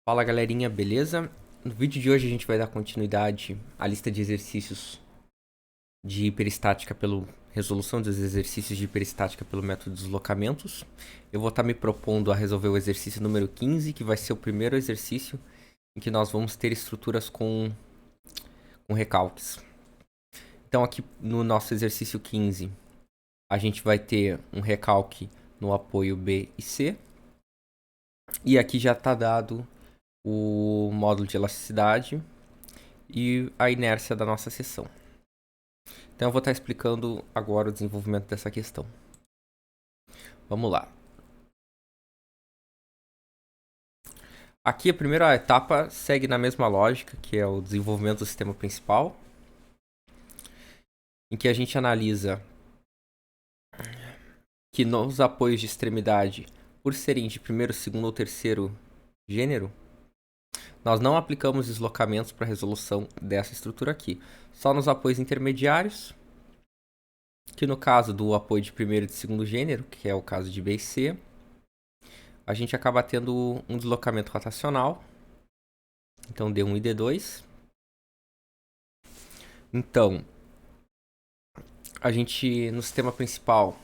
Fala galerinha, beleza? No vídeo de hoje a gente vai dar continuidade à lista de exercícios de hiperestática pelo resolução dos exercícios de hiperestática pelo método de deslocamentos. Eu vou estar me propondo a resolver o exercício número 15, que vai ser o primeiro exercício em que nós vamos ter estruturas com recalques. Então aqui no nosso exercício 15, a gente vai ter um recalque no apoio B e C. E aqui já está dado o módulo de elasticidade e a inércia da nossa seção. Então eu vou estar explicando agora o desenvolvimento dessa questão. Vamos lá. Aqui a primeira etapa segue na mesma lógica, que é o desenvolvimento do sistema principal, em que a gente analisa que nos apoios de extremidade, por serem de primeiro, segundo ou terceiro gênero, nós não aplicamos deslocamentos para a resolução dessa estrutura aqui. Só nos apoios intermediários, que no caso do apoio de primeiro e de segundo gênero, que é o caso de B e C, a gente acaba tendo um deslocamento rotacional. Então, D1 e D2. Então, a gente, no sistema principal,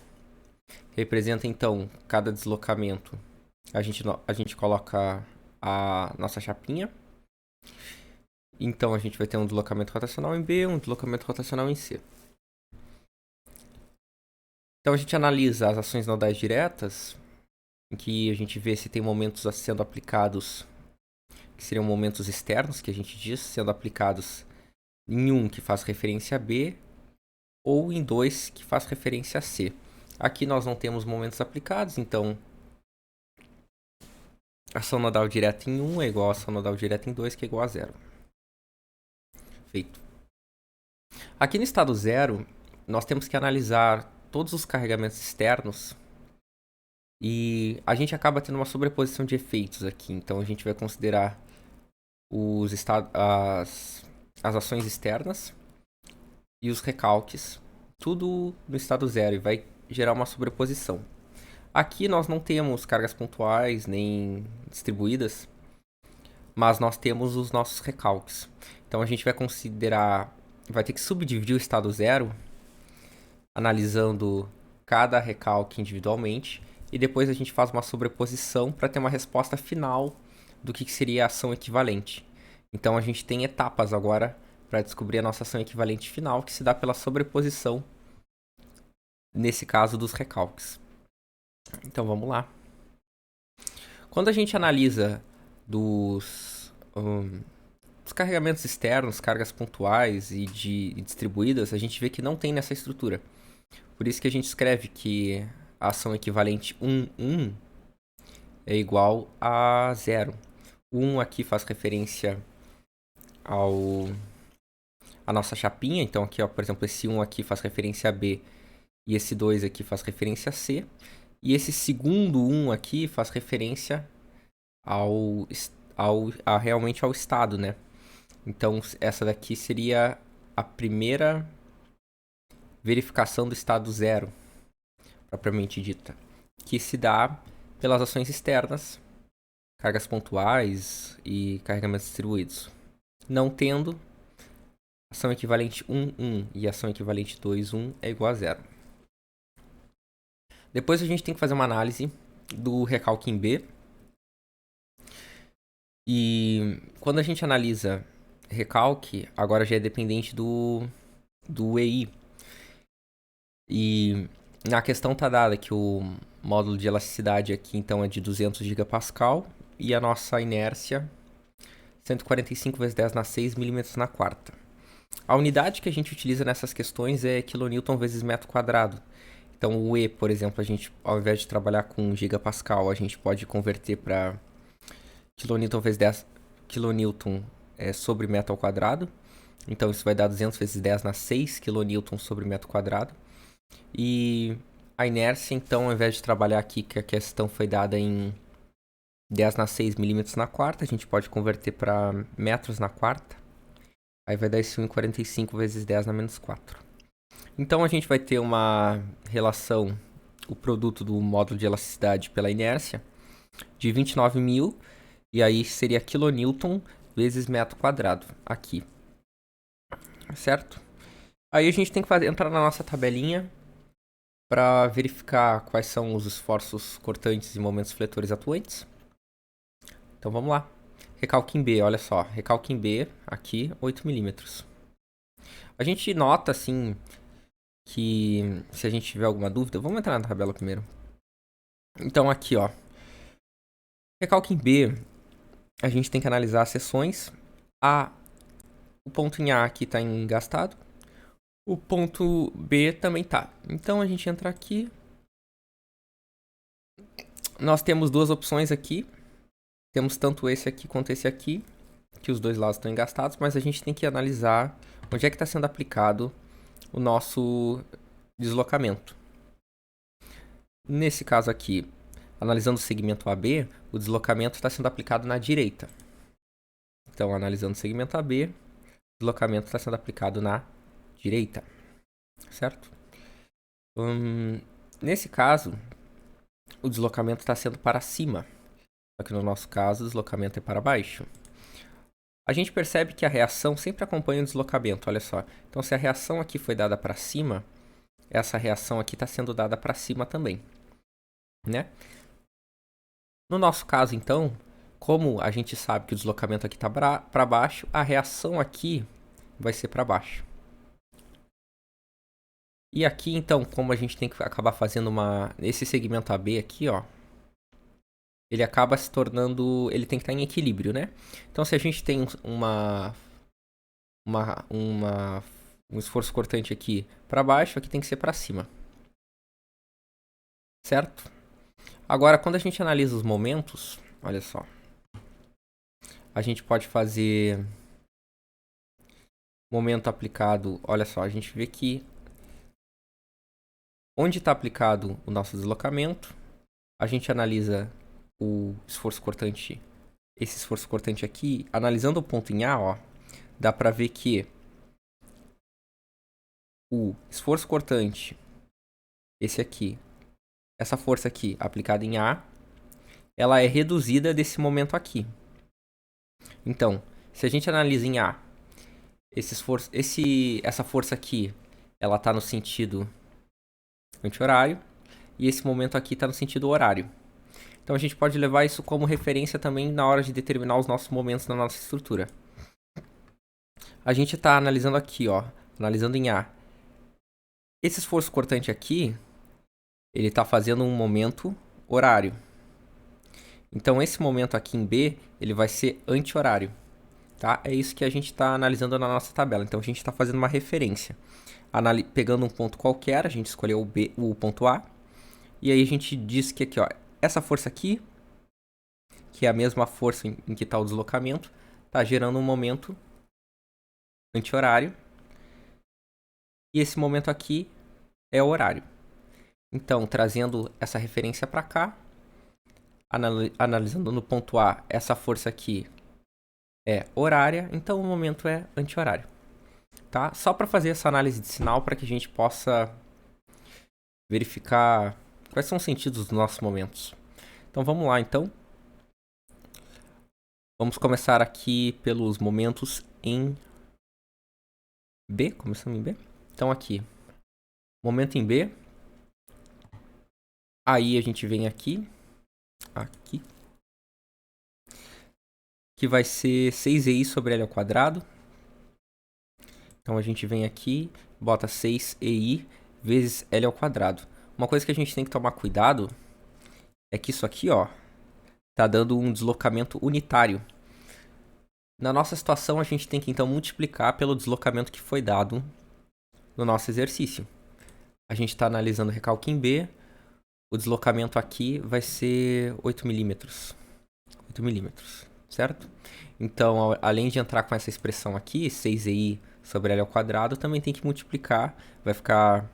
representa, então, cada deslocamento. A gente coloca a nossa chapinha. Então, a gente vai ter um deslocamento rotacional em B, um deslocamento rotacional em C. Então, a gente analisa as ações nodais diretas, em que a gente vê se tem momentos sendo aplicados, que seriam momentos externos, que a gente diz, sendo aplicados em um que faz referência a B, ou em 2 que faz referência a C. Aqui nós não temos momentos aplicados, então ação nodal direta em 1 é igual a ação nodal direta em 2, que é igual a 0. Feito. Aqui no estado 0, nós temos que analisar todos os carregamentos externos e a gente acaba tendo uma sobreposição de efeitos aqui. Então a gente vai considerar as ações externas e os recalques, tudo no estado 0, e vai gerar uma sobreposição. Aqui nós não temos cargas pontuais nem distribuídas, mas nós temos os nossos recalques. Então a gente vai considerar, vai ter que subdividir o estado 0, analisando cada recalque individualmente, e depois a gente faz uma sobreposição para ter uma resposta final do que seria a ação equivalente. Então a gente tem etapas agora para descobrir a nossa ação equivalente final, que se dá pela sobreposição, nesse caso dos recalques. Então vamos lá. Quando a gente analisa dos carregamentos externos, cargas pontuais e distribuídas, a gente vê que não tem nessa estrutura. Por isso que a gente escreve que a ação equivalente 1, 1 é igual a 0. O 1 aqui faz referência a nossa chapinha. Então aqui, ó, por exemplo, esse 1 aqui faz referência a B e esse 2 aqui faz referência a C. E esse segundo 1 aqui faz referência realmente ao estado, né? Então essa daqui seria a primeira verificação do estado 0, propriamente dita, que se dá pelas ações externas, cargas pontuais e carregamentos distribuídos. Não tendo, ação equivalente 1, 1 e ação equivalente 2, 1 é igual a 0. Depois a gente tem que fazer uma análise do recalque em B. E quando a gente analisa recalque, agora já é dependente do EI. E na questão está dada que o módulo de elasticidade aqui então é de 200 gigapascal e a nossa inércia 145 vezes 10 na 6 milímetros na quarta. A unidade que a gente utiliza nessas questões é kN vezes metro quadrado. Então o E, por exemplo, a gente, ao invés de trabalhar com gigapascal, a gente pode converter para kN vezes 10 kN sobre metro ao quadrado. Então isso vai dar 200 vezes 10 na 6 kN sobre metro quadrado. E a inércia, então, ao invés de trabalhar aqui, que a questão foi dada em 10 na 6 milímetros na quarta, a gente pode converter para metros na quarta. Aí vai dar esse 1,45 vezes 10 na menos 4. Então a gente vai ter uma relação, o produto do módulo de elasticidade pela inércia, de 29.000 E aí seria quilonewton vezes metro quadrado, aqui. Certo? Aí a gente tem que entrar na nossa tabelinha para verificar quais são os esforços cortantes e momentos fletores atuantes. Então vamos lá. Recalque em B, olha só. Recalque em B, aqui, 8 milímetros. A gente nota, assim, que se a gente tiver alguma dúvida... Vamos entrar na tabela primeiro. Então aqui, ó. Recalque em B, a gente tem que analisar as seções. O ponto em A aqui está engastado. O ponto B também tá. Então a gente entra aqui. Nós temos duas opções aqui. Temos tanto esse aqui quanto esse aqui, que os dois lados estão engastados, mas a gente tem que analisar onde é que está sendo aplicado o nosso deslocamento. Nesse caso aqui, analisando o segmento AB, o deslocamento está sendo aplicado na direita. Então, analisando o segmento AB, o deslocamento está sendo aplicado na direita, certo? Nesse caso, o deslocamento está sendo para cima. Só que no nosso caso, o deslocamento é para baixo. A gente percebe que a reação sempre acompanha o deslocamento, olha só. Então, se a reação aqui foi dada para cima, essa reação aqui está sendo dada para cima também, né? No nosso caso, então, como a gente sabe que o deslocamento aqui está para baixo, a reação aqui vai ser para baixo. E aqui, então, como a gente tem que acabar fazendo esse segmento AB aqui, ó, ele acaba se tornando... Ele tem que estar em equilíbrio, né? Então, se a gente tem um esforço cortante aqui para baixo, aqui tem que ser para cima. Certo? Agora, quando a gente analisa os momentos, olha só. A gente pode fazer momento aplicado, olha só, a gente vê que onde está aplicado o nosso deslocamento, a gente analisa o esforço cortante, esse esforço cortante aqui, analisando o ponto em A, ó, dá para ver que o esforço cortante, esse aqui, essa força aqui aplicada em A, ela é reduzida desse momento aqui. Então, se a gente analisa em A, essa força aqui, ela está no sentido anti-horário, e esse momento aqui está no sentido horário. Então a gente pode levar isso como referência também na hora de determinar os nossos momentos na nossa estrutura. A gente está analisando aqui, ó, analisando em A. Esse esforço cortante aqui, ele está fazendo um momento horário. Então esse momento aqui em B, ele vai ser anti-horário. Tá? É isso que a gente está analisando na nossa tabela. Então a gente está fazendo uma referência. Pegando um ponto qualquer, a gente escolheu o ponto A. E aí a gente diz que aqui, ó, essa força aqui, que é a mesma força em que está o deslocamento, está gerando um momento anti-horário. E esse momento aqui é o horário. Então, trazendo essa referência para cá, analisando no ponto A, essa força aqui é horária, então o momento é anti-horário. Tá? Só para fazer essa análise de sinal para que a gente possa verificar quais são os sentidos dos nossos momentos. Então vamos lá, então. Vamos começar aqui pelos momentos em B, começando em B. Então aqui, momento em B. Aí a gente vem aqui, que vai ser 6EI sobre L ao quadrado. Então a gente vem aqui, bota 6EI vezes L ao quadrado. Uma coisa que a gente tem que tomar cuidado é que isso aqui, ó, tá dando um deslocamento unitário. Na nossa situação, a gente tem que então multiplicar pelo deslocamento que foi dado no nosso exercício. A gente está analisando o recalque em B. O deslocamento aqui vai ser 8 milímetros. 8 milímetros, certo? Então, além de entrar com essa expressão aqui, 6EI sobre L ao quadrado, também tem que multiplicar. Vai ficar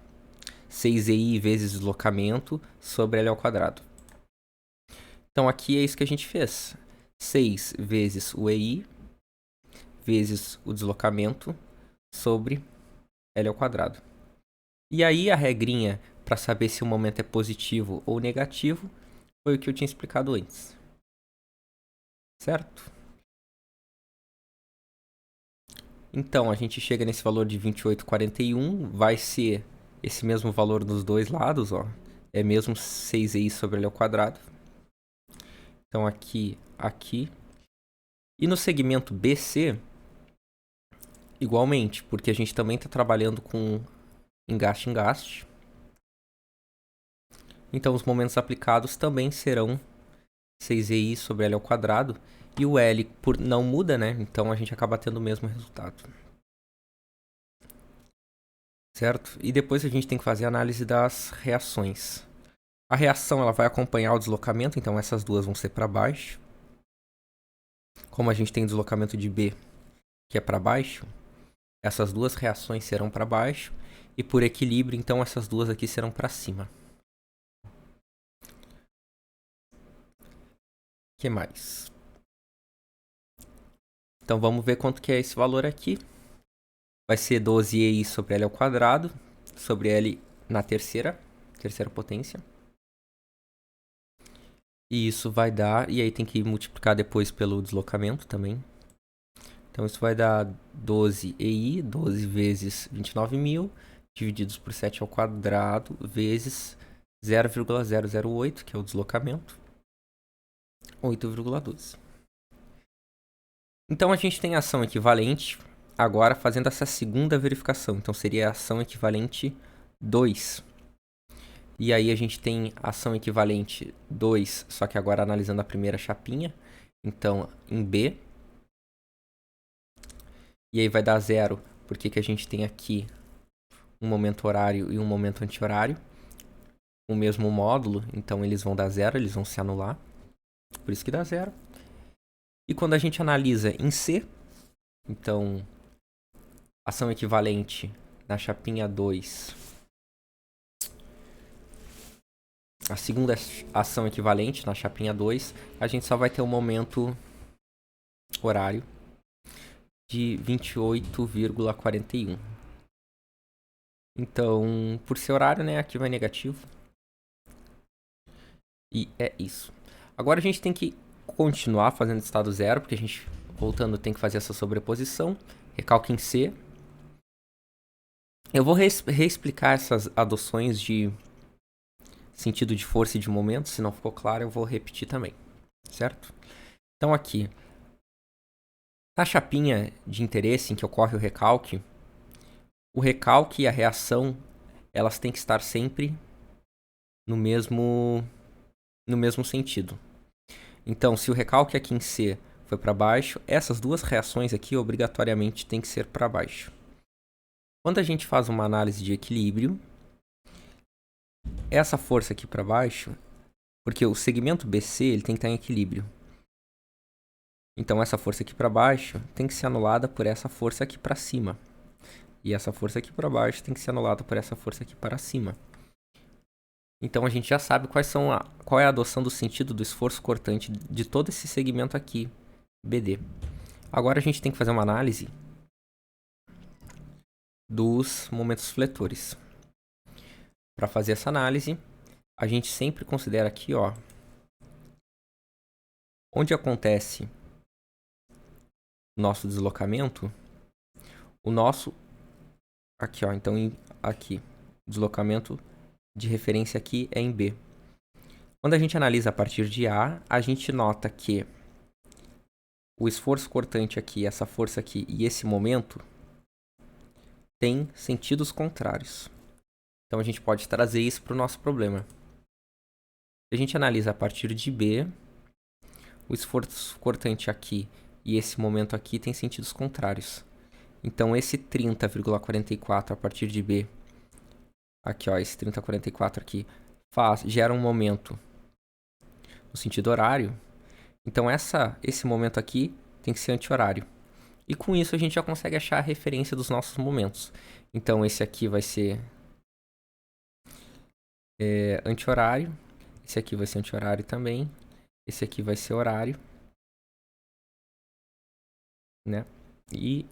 6EI vezes deslocamento sobre L ao quadrado. Então, aqui é isso que a gente fez. 6 vezes o EI vezes o deslocamento sobre L ao quadrado. E aí a regrinha para saber se o momento é positivo ou negativo foi o que eu tinha explicado antes. certo? Então, a gente chega nesse valor de 28,41, vai ser esse mesmo valor dos dois lados, ó. É mesmo 6i sobre L ao quadrado. Então, aqui, aqui. E no segmento BC, igualmente, porque a gente também está trabalhando com engaste-engaste. Então, os momentos aplicados também serão 6i sobre L ao quadrado. E o L não muda, né? Então, a gente acaba tendo o mesmo resultado. Certo? E depois a gente tem que fazer a análise das reações. A reação ela vai acompanhar o deslocamento, então essas duas vão ser para baixo. Como a gente tem deslocamento de B, que é para baixo, essas duas reações serão para baixo. E por equilíbrio, então essas duas aqui serão para cima. O que mais? Então vamos ver quanto que é esse valor aqui. Vai ser 12i sobre L ao quadrado, sobre L na terceira potência. E isso vai dar, e aí tem que multiplicar depois pelo deslocamento também. Então isso vai dar 12i, 12 vezes 29.000, divididos por 7 ao quadrado, vezes 0,008, que é o deslocamento, 8,12. Então a gente tem a ação equivalente agora fazendo essa segunda verificação. Então seria a ação equivalente 2. E aí a gente tem a ação equivalente 2, só que agora analisando a primeira chapinha. Então em B. E aí vai dar 0, porque que a gente tem aqui um momento horário e um momento anti-horário. O mesmo módulo, então eles vão dar 0, eles vão se anular. Por isso que dá 0. E quando a gente analisa em C, então ação equivalente na chapinha 2. A segunda ação equivalente na chapinha 2, a gente só vai ter um momento horário de 28,41. Então, por ser horário, né, aqui vai negativo. E é isso. Agora a gente tem que continuar fazendo estado zero, porque a gente, voltando, tem que fazer essa sobreposição. Recalque em C. Eu vou reexplicar essas adoções de sentido de força e de momento. Se não ficou claro, eu vou repetir também. Certo? Então aqui, na chapinha de interesse em que ocorre o recalque e a reação, elas têm que estar sempre no mesmo sentido. Então, se o recalque aqui em C foi para baixo, essas duas reações aqui obrigatoriamente têm que ser para baixo. Quando a gente faz uma análise de equilíbrio, essa força aqui para baixo, porque o segmento BC ele tem que estar em equilíbrio. Então essa força aqui para baixo tem que ser anulada por essa força aqui para cima. E essa força aqui para baixo tem que ser anulada por essa força aqui para cima. Então a gente já sabe qual é a adoção do sentido do esforço cortante de todo esse segmento aqui, BD. Agora a gente tem que fazer uma análise dos momentos fletores. Para fazer essa análise, a gente sempre considera aqui, ó, onde acontece o nosso deslocamento, o nosso aqui, ó, então aqui, deslocamento de referência aqui é em B. Quando a gente analisa a partir de A, a gente nota que o esforço cortante aqui, essa força aqui e esse momento têm sentidos contrários. Então a gente pode trazer isso para o nosso problema. Se a gente analisa a partir de B, o esforço cortante aqui e esse momento aqui têm sentidos contrários. Então esse 30,44 a partir de B, aqui ó, esse 30,44 aqui, gera um momento no sentido horário. Então esse momento aqui tem que ser anti-horário. E com isso a gente já consegue achar a referência dos nossos momentos. Então esse aqui vai ser anti-horário. Esse aqui vai ser anti-horário também. Esse aqui vai ser horário. Né? E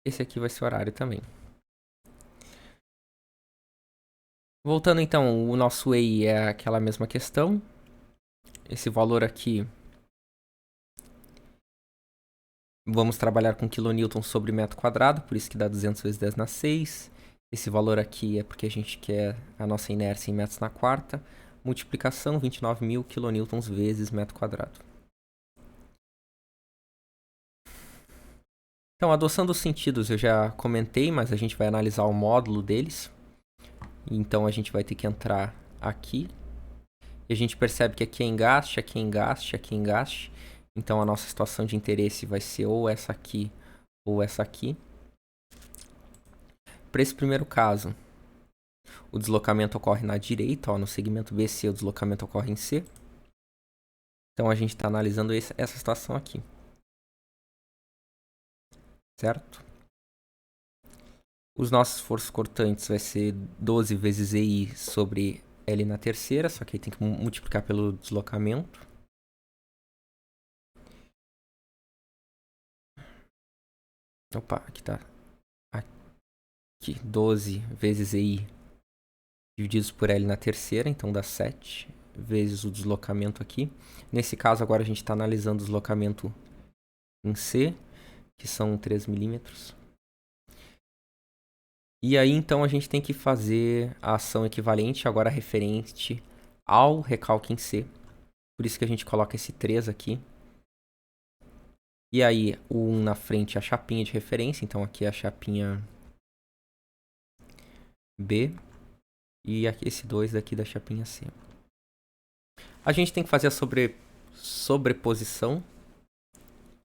esse aqui vai ser horário também. Voltando então, o nosso EI é aquela mesma questão. Esse valor aqui Vamos trabalhar com kN sobre metro quadrado, por isso que dá 200 vezes 10 na 6. Esse valor aqui é porque a gente quer a nossa inércia em metros na quarta. Multiplicação, 29.000 kN vezes metro quadrado. Então, adoção dos sentidos eu já comentei, mas a gente vai analisar o módulo deles. Então, a gente vai ter que entrar aqui. E a gente percebe que aqui é engaste, aqui é engaste, aqui é engaste. Então, a nossa situação de interesse vai ser ou essa aqui ou essa aqui. Para esse primeiro caso, o deslocamento ocorre na direita, ó, no segmento BC o deslocamento ocorre em C. Então, a gente está analisando essa situação aqui. Certo? Os nossos esforços cortantes vai ser 12 vezes EI sobre L na terceira, só que aí tem que multiplicar pelo deslocamento. Opa, aqui tá. Aqui, 12 vezes EI divididos por L na terceira, então dá 7 vezes o deslocamento aqui. Nesse caso, agora a gente está analisando o deslocamento em C, que são 3 milímetros. E aí, então, a gente tem que fazer a ação equivalente, agora referente ao recalque em C. Por isso que a gente coloca esse 3 aqui. E aí, o 1 na frente é a chapinha de referência. Então, aqui é a chapinha B. E aqui esse 2 daqui da chapinha C. A gente tem que fazer a sobreposição.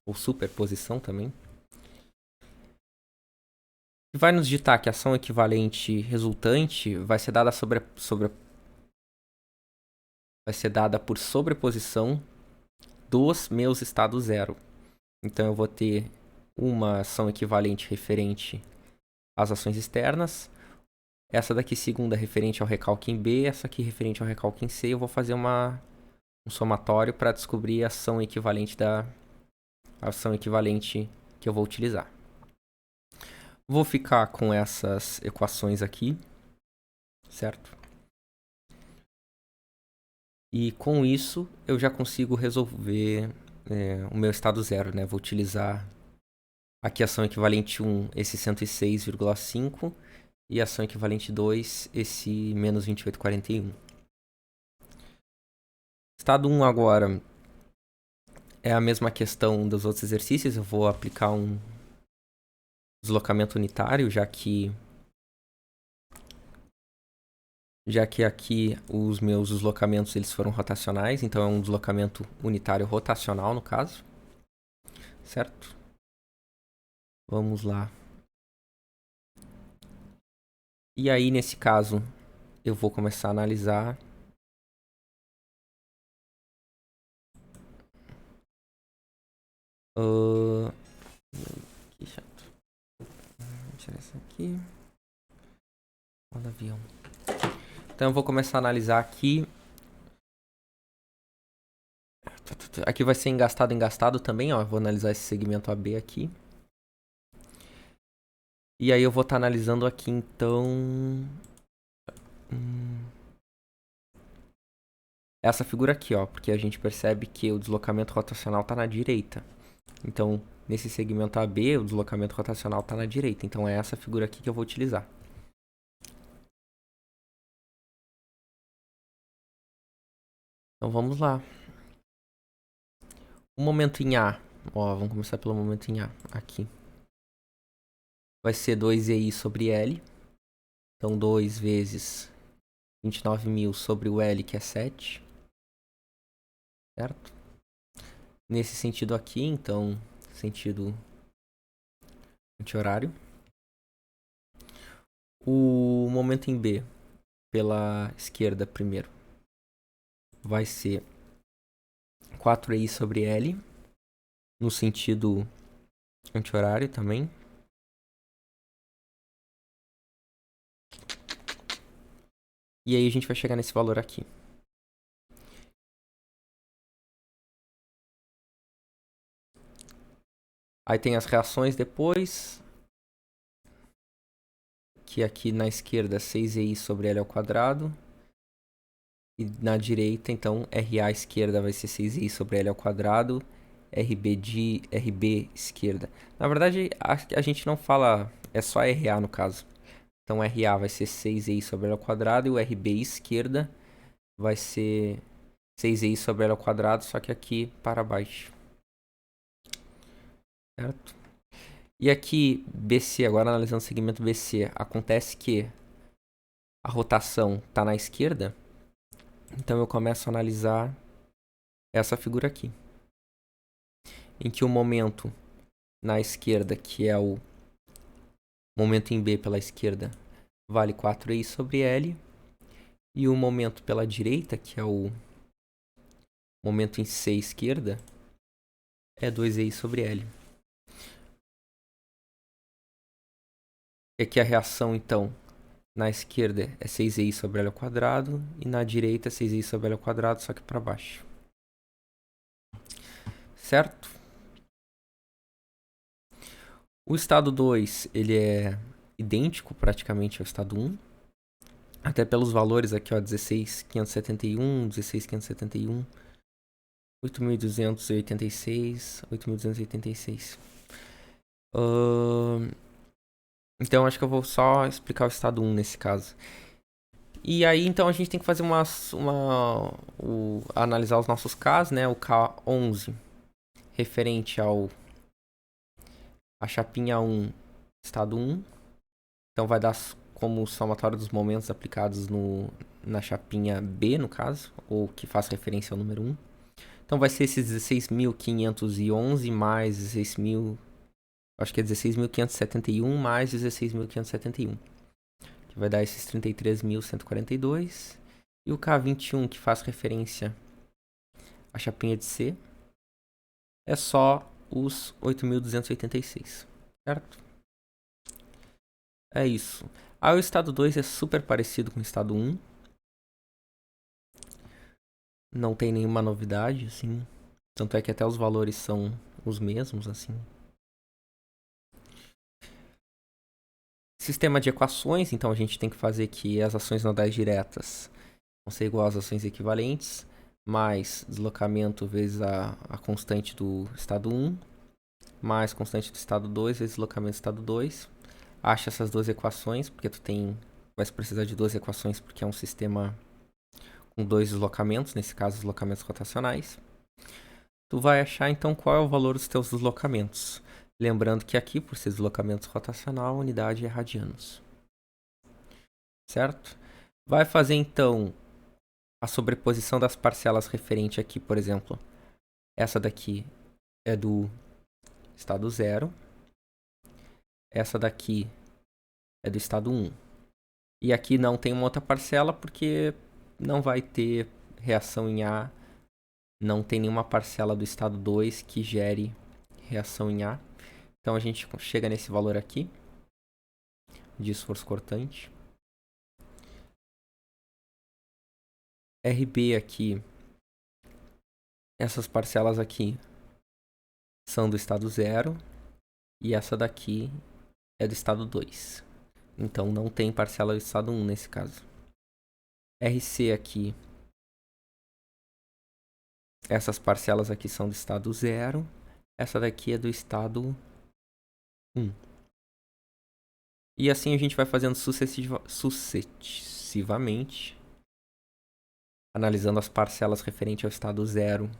Ou superposição também. E vai nos ditar que a ação equivalente resultante vai ser dada vai ser dada por sobreposição dos meus estados zero. Então, eu vou ter uma ação equivalente referente às ações externas. Essa daqui, segunda, referente ao recalque em B. Essa aqui, referente ao recalque em C. Eu vou fazer um somatório para descobrir a ação equivalente que eu vou utilizar. Vou ficar com essas equações aqui, certo? E com isso, eu já consigo resolver o meu estado zero, né? Vou utilizar aqui a ação equivalente 1, esse 106,5, e a ação equivalente 2, esse menos 28,41. Estado 1 agora é a mesma questão dos outros exercícios. Eu vou aplicar um deslocamento unitário, já que aqui os meus deslocamentos eles foram rotacionais, então é um deslocamento unitário rotacional no caso. Certo? Vamos lá. E aí, nesse caso, eu vou começar a analisar que chato. Vou tirar isso aqui. Modo avião. Então eu vou começar a analisar aqui. Aqui vai ser engastado também, ó. Eu vou analisar esse segmento AB aqui. E aí eu vou estar analisando aqui, então... essa figura aqui, ó. Porque a gente percebe que o deslocamento rotacional está na direita. Então, nesse segmento AB, o deslocamento rotacional está na direita. Então, é essa figura aqui que eu vou utilizar. Então, vamos lá. O momento em A. Ó, vamos começar pelo momento em A. Aqui. Vai ser 2EI sobre L. Então, 2 vezes 29.000 sobre o L, que é 7. Certo? Nesse sentido aqui, então, sentido anti-horário. O momento em B, pela esquerda primeiro, vai ser 4EI sobre L, no sentido anti-horário também. E aí a gente vai chegar nesse valor aqui. Aí tem as reações depois. Que aqui na esquerda 6EI sobre L ao quadrado. E na direita, então, RA à esquerda vai ser 6EI sobre L ao quadrado. RB esquerda. Na verdade, a gente não fala, é só RA no caso. Então RA vai ser 6i sobre L ao quadrado e o RB esquerda vai ser 6i sobre L ao quadrado, só que aqui para baixo. Certo? E aqui, BC, agora analisando o segmento BC, acontece que a rotação está na esquerda, então eu começo a analisar essa figura aqui, em que o momento na esquerda, que é o momento em B pela esquerda, vale 4i sobre L, e o momento pela direita, que é o momento em C esquerda, é 2i sobre L. E aqui a reação, então, na esquerda é 6i sobre L ao quadrado e na direita é 6i sobre L ao quadrado, só que para baixo. Certo? O estado 2, ele é idêntico praticamente ao estado 1. Até pelos valores aqui, ó, 16.571, 16.571, 8.286, 8.286. Então, acho que eu vou só explicar o estado 1 nesse caso. E aí, então, a gente tem que fazer analisar os nossos casos, né? O K11 referente a chapinha 1, estado 1. Então, vai dar como somatório dos momentos aplicados na chapinha B, no caso, ou que faça referência ao número 1. Então, vai ser esses 16.511 mais 16.000... Acho que é 16.571 mais 16.571. Que vai dar esses 33.142. E o K21, que faz referência à chapinha de C, é só os 8.286. Certo? É isso. Aí o estado 2 é super parecido com o estado 1. Não tem nenhuma novidade, assim. Tanto é que até os valores são os mesmos, assim. Sistema de equações, então a gente tem que fazer que as ações nodais diretas vão ser igual às ações equivalentes, mais deslocamento vezes a constante do estado 1, mais constante do estado 2 vezes deslocamento do estado 2. Acha essas duas equações, porque vai precisar de duas equações, porque é um sistema com dois deslocamentos, nesse caso deslocamentos rotacionais. Tu vai achar então qual é o valor dos teus deslocamentos. Lembrando que aqui, por ser deslocamento rotacional, a unidade é radianos. Certo? Vai fazer então a sobreposição das parcelas referente aqui, por exemplo. Essa daqui é do estado 0. Essa daqui é do estado 1. E aqui não tem uma outra parcela porque não vai ter reação em A. Não tem nenhuma parcela do estado 2 que gere reação em A. Então a gente chega nesse valor aqui de esforço cortante. RB aqui, essas parcelas aqui são do estado 0 e essa daqui é do estado 2. Então não tem parcela do estado 1 nesse caso. RC aqui, essas parcelas aqui são do estado 0, essa daqui é do estado 1. E assim a gente vai fazendo sucessivamente, analisando as parcelas referentes ao estado 0,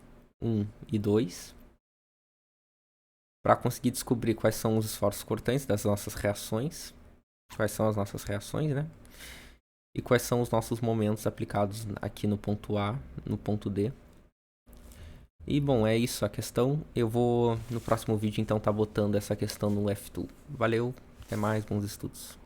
1 e 2, para conseguir descobrir quais são os esforços cortantes das nossas reações, quais são as nossas reações, né? E quais são os nossos momentos aplicados aqui no ponto A, no ponto D. E bom, é isso a questão. Eu vou no próximo vídeo então tá botando essa questão no F2. Valeu, até mais, bons estudos.